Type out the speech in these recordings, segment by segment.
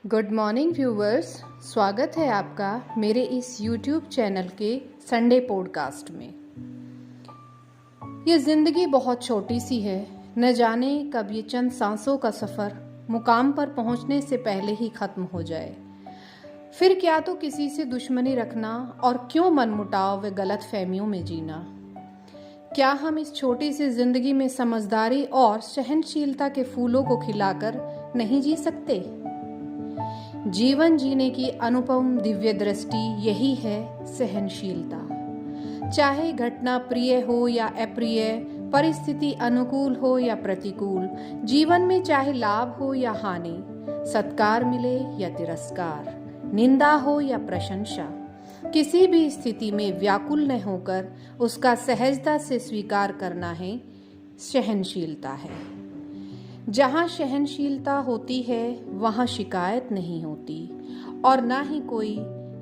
Good morning viewers, स्वागत है आपका मेरे इस YouTube चैनल के संडे पॉडकास्ट में। ये ज़िंदगी बहुत छोटी सी है, न जाने कब ये चंद सांसों का सफ़र मुकाम पर पहुंचने से पहले ही ख़त्म हो जाए। फिर क्या तो किसी से दुश्मनी रखना और क्यों मनमुटाव व गलत फहमियों में जीना। क्या हम इस छोटी सी ज़िंदगी में समझदारी और सहनशीलता के फूलों को खिलाकर नहीं जी सकते? जीवन जीने की अनुपम दिव्य दृष्टि यही है सहनशीलता। चाहे घटना प्रिय हो या अप्रिय, परिस्थिति अनुकूल हो या प्रतिकूल, जीवन में चाहे लाभ हो या हानि, सत्कार मिले या तिरस्कार, निंदा हो या प्रशंसा, किसी भी स्थिति में व्याकुल न होकर उसका सहजता से स्वीकार करना है सहनशीलता है। जहाँ सहनशीलता होती है वहाँ शिकायत नहीं होती और ना ही कोई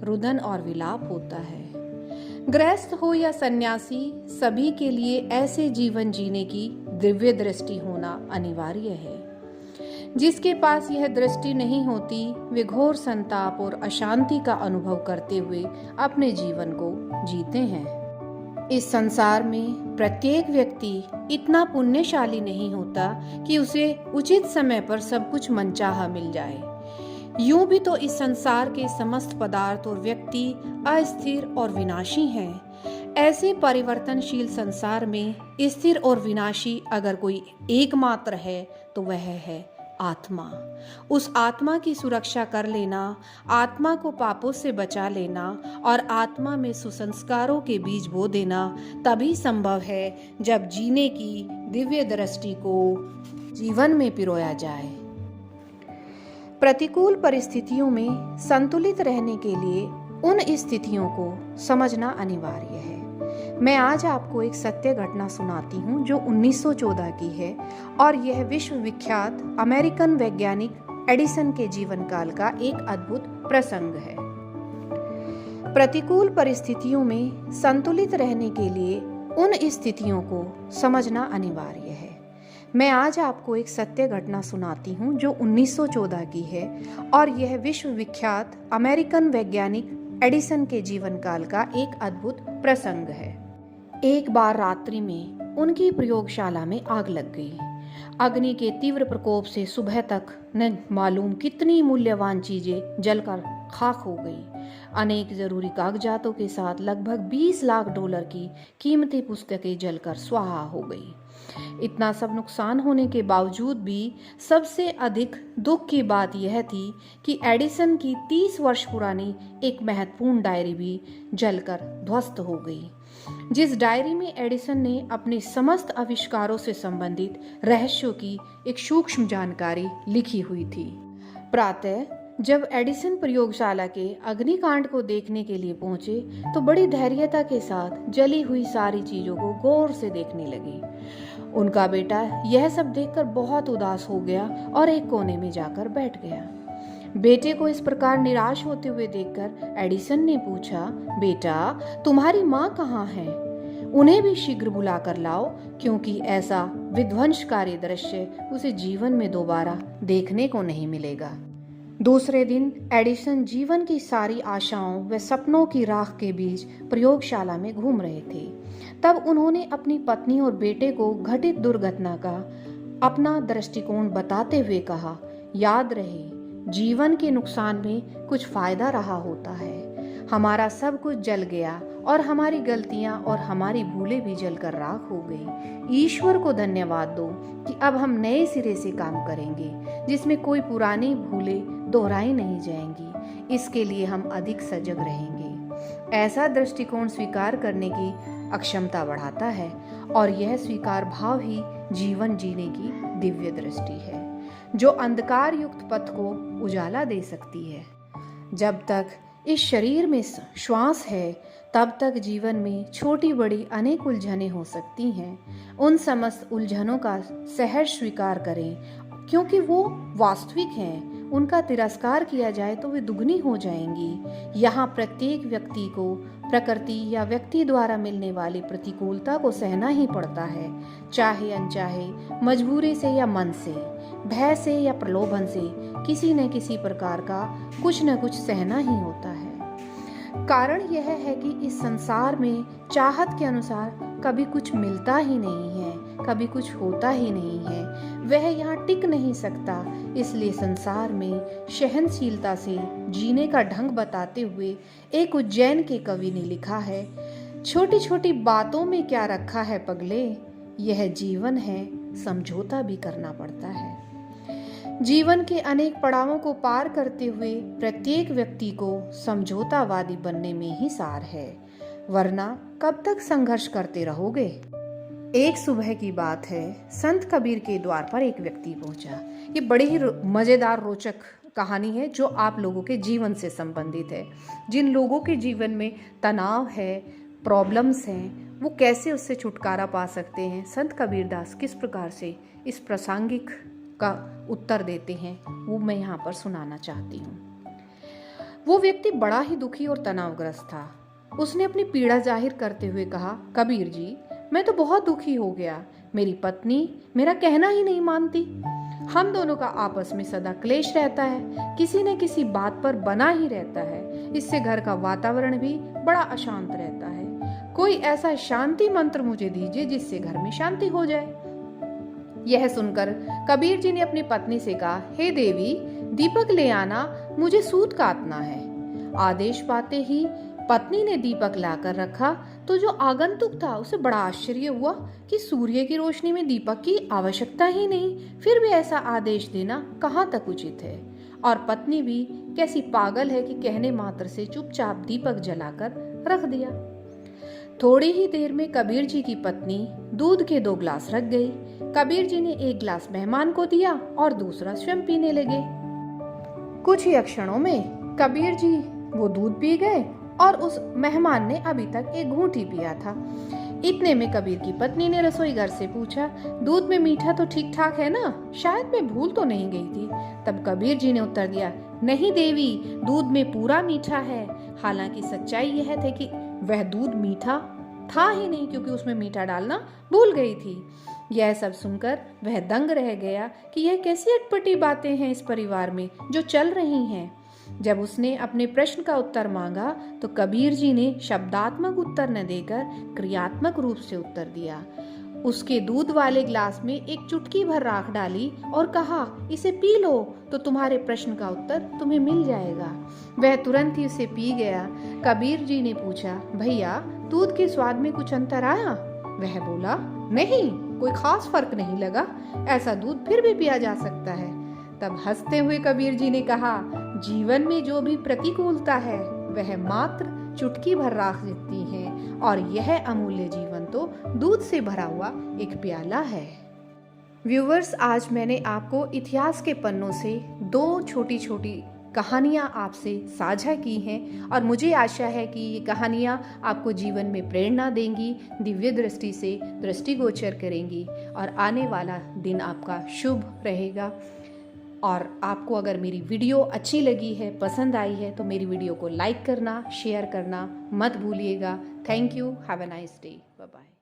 रुदन और विलाप होता है। गृहस्थ हो या सन्यासी, सभी के लिए ऐसे जीवन जीने की दिव्य दृष्टि होना अनिवार्य है। जिसके पास यह दृष्टि नहीं होती, वे घोर संताप और अशांति का अनुभव करते हुए अपने जीवन को जीते हैं। इस संसार में प्रत्येक व्यक्ति इतना पुण्यशाली नहीं होता कि उसे उचित समय पर सब कुछ मनचाहा मिल जाए। यूं भी तो इस संसार के समस्त पदार्थ और व्यक्ति अस्थिर और विनाशी हैं। ऐसे परिवर्तनशील संसार में स्थिर और विनाशी अगर कोई एकमात्र है तो वह है आत्मा। उस आत्मा की सुरक्षा कर लेना, आत्मा को पापों से बचा लेना और आत्मा में सुसंस्कारों के बीज बो देना तभी संभव है जब जीने की दिव्य दृष्टि को जीवन में पिरोया जाए। प्रतिकूल परिस्थितियों में संतुलित रहने के लिए उन स्थितियों को समझना अनिवार्य है। मैं आज आपको एक सत्य घटना सुनाती हूँ जो 1914 की है और यह विश्व विख्यात अमेरिकन वैज्ञानिक एडिसन के जीवन काल का एक अद्भुत प्रसंग है। प्रतिकूल परिस्थितियों में संतुलित रहने के लिए उन स्थितियों को समझना अनिवार्य है। मैं आज आपको एक सत्य घटना सुनाती हूँ जो 1914 की है और यह विश्व विख्यात अमेरिकन वैज्ञानिक एडिसन के जीवन काल का एक अद्भुत प्रसंग है। एक बार रात्रि में उनकी प्रयोगशाला में आग लग गई। अग्नि के तीव्र प्रकोप से सुबह तक न मालूम कितनी मूल्यवान चीजें जलकर खाक हो गई। अनेक जरूरी कागजातों के साथ लगभग 20 लाख डॉलर की कीमती पुस्तकें जलकर स्वाहा हो गई। इतना सब नुकसान होने के बावजूद भी सबसे अधिक दुख की बात यह थी कि एडिसन की 30 वर्ष पुरानी एक महत्वपूर्ण डायरी भी जलकर ध्वस्त हो गई, जिस डायरी में एडिसन ने अपने समस्त आविष्कारों से संबंधित रहस्यों की एक सूक्ष्म जानकारी लिखी हुई थी। प्रातः जब एडिसन प्रयोगशाला के अग्निकांड को देखने के लिए पहुंचे तो बड़ी धैर्यता के साथ जली हुई सारी चीजों को गौर से देखने लगे। उनका बेटा यह सब देखकर बहुत उदास हो गया और एक कोने में जाकर बैठ गया। बेटे को इस प्रकार निराश होते हुए देखकर एडिसन ने पूछा, बेटा, तुम्हारी माँ कहाँ है? उन्हें भी शीघ्र बुला कर लाओ, क्योंकि ऐसा विध्वंसकारी दृश्य उसे जीवन में दोबारा देखने को नहीं मिलेगा। दूसरे दिन एडिसन जीवन की सारी आशाओं व सपनों की राख के बीच प्रयोगशाला में घूम रहे थे। तब उन्होंने अपनी पत्नी और बेटे को घटित दुर्घटना का अपना दृष्टिकोण बताते हुए कहा, याद रहे, जीवन के नुकसान में कुछ फायदा रहा होता है। हमारा सब कुछ जल गया और हमारी गलतियां और हमारी भूलें भी जलकर राख हो गई। ईश्वर को धन्यवाद दो कि अब हम नए सिरे से काम करेंगे जिसमें कोई पुरानी भूलें दोहराई नहीं जाएंगी। इसके लिए हम अधिक सजग रहेंगे। ऐसा दृष्टिकोण स्वीकार करने की अक्षमता बढ़ाता है और यह स्वीकार भाव ही जीवन जीने की दिव्य दृष्टि है जो अंधकार युक्त पथ को उजाला दे सकती है। जब तक इस शरीर में श्वास है तब तक जीवन में छोटी बड़ी अनेक उलझनें हो सकती हैं। उन समस्त उलझनों का सहज स्वीकार करें क्योंकि वो वास्तविक हैं। उनका तिरस्कार किया जाए तो वे दुगनी हो जाएंगी। यहाँ प्रत्येक व्यक्ति को प्रकृति या व्यक्ति द्वारा मिलने वाली प्रतिकूलता को सहना ही पड़ता है, चाहे अनचाहे, मजबूरी से या मन से। भय से या प्रलोभन से किसी न किसी प्रकार का कुछ न कुछ सहना ही होता है। कारण यह है कि इस संसार में चाहत के अनुसार कभी कुछ मिलता ही नहीं है, कभी कुछ होता ही नहीं है, वह यहाँ टिक नहीं सकता। इसलिए संसार में सहनशीलता से जीने का ढंग बताते हुए एक उज्जैन के कवि ने लिखा है, छोटी छोटी बातों में क्या रखा है पगले, यह जीवन है समझौता भी करना पड़ता है। जीवन के अनेक पड़ावों को पार करते हुए प्रत्येक व्यक्ति को समझौतावादी बनने में ही सार है, वरना कब तक संघर्ष करते रहोगे। एक सुबह की बात है, संत कबीर के द्वार पर एक व्यक्ति पहुंचा। ये बड़ी ही मजेदार रोचक कहानी है जो आप लोगों के जीवन से संबंधित है। जिन लोगों के जीवन में तनाव है, प्रॉब्लम्स हैं, वो कैसे उससे छुटकारा पा सकते हैं, संत कबीरदास किस प्रकार से इस प्रासंगिक का उत्तर देते हैं, वो मैं यहाँ पर सुनाना चाहती हूँ। वो व्यक्ति बड़ा ही दुखी और तनावग्रस्त था। उसने अपनी पीड़ा जाहिर करते हुए कहा, कबीर जी, मैं तो बहुत दुखी हो गया। मेरी पत्नी मेरा कहना ही नहीं मानती। हम दोनों का आपस में सदा क्लेश रहता है, किसी न किसी बात पर बना ही रहता है। इससे घर का वातावरण भी बड़ा अशांत रहता है। कोई ऐसा शांति मंत्र मुझे दीजिए जिससे घर में शांति हो जाए। यह सुनकर कबीर जी ने अपनी पत्नी से कहा, हे देवी, दीपक ले आना, मुझे सूत काटना है। आदेश पाते ही पत्नी ने दीपक लाकर रखा तो जो आगंतुक था उसे बड़ा आश्चर्य हुआ कि सूर्य की रोशनी में दीपक की आवश्यकता ही नहीं, फिर भी ऐसा आदेश देना कहाँ तक उचित है। और पत्नी भी कैसी पागल है कि कहने मात्र से चुपचाप दीपक जलाकर रख दिया। थोड़ी ही देर में कबीर जी की पत्नी दूध के 2 गिलास रख गई। कबीर जी ने 1 गिलास मेहमान को दिया और दूसरा स्वयं पीने लगे। कुछ ही क्षणों में कबीर जी वो दूध पी गए और उस मेहमान ने अभी तक 1 घूंट ही पिया था। इतने में कबीर की पत्नी ने रसोई घर से पूछा, दूध में मीठा तो ठीक ठाक है ना, शायद मैं भूल तो नहीं गई थी। तब कबीर जी ने उत्तर दिया, नहीं देवी, दूध में पूरा मीठा है। हालांकि सच्चाई यह थी कि वह दूध मीठा था ही नहीं, क्योंकि उसमें मीठा डालना भूल गई थी। यह सब सुनकर वह दंग रह गया कि यह कैसी अटपटी बातें हैं इस परिवार में जो चल रही हैं। जब उसने अपने प्रश्न का उत्तर मांगा तो कबीर जी ने शब्दात्मक उत्तर न देकर क्रियात्मक रूप से उत्तर दिया। उसके दूध वाले गिलास में 1 चुटकी भर राख डाली और कहा, इसे पी लो तो तुम्हारे प्रश्न का उत्तर तुम्हें मिल जाएगा। वह तुरंत ही उसे पी गया। कबीर जी ने पूछा, भैया, दूध के स्वाद में कुछ अंतर आया? वह बोला, नहीं, कोई खास फर्क नहीं लगा। ऐसा दूध फिर भी पिया जा सकता है। तब हंसते हुए कबीर जी ने कहा, जीवन में जो भी प्रतिकूलता है वह मात्र चुटकी भर राख जितनी है, और यह अमूल्य जीवन तो दूध से भरा हुआ एक प्याला है। व्यूवर्स, आज मैंने आपको इतिहास के पन्नों से 2 छोटी छोटी कहानियाँ आपसे साझा की हैं और मुझे आशा है कि ये कहानियाँ आपको जीवन में प्रेरणा देंगी, दिव्य दृष्टि से दृष्टिगोचर करेंगी और आने वाला दिन आपका शुभ रहेगा। और आपको अगर मेरी वीडियो अच्छी लगी है, पसंद आई है, तो मेरी वीडियो को लाइक करना, शेयर करना मत भूलिएगा। Thank you. Have a nice day. Bye bye.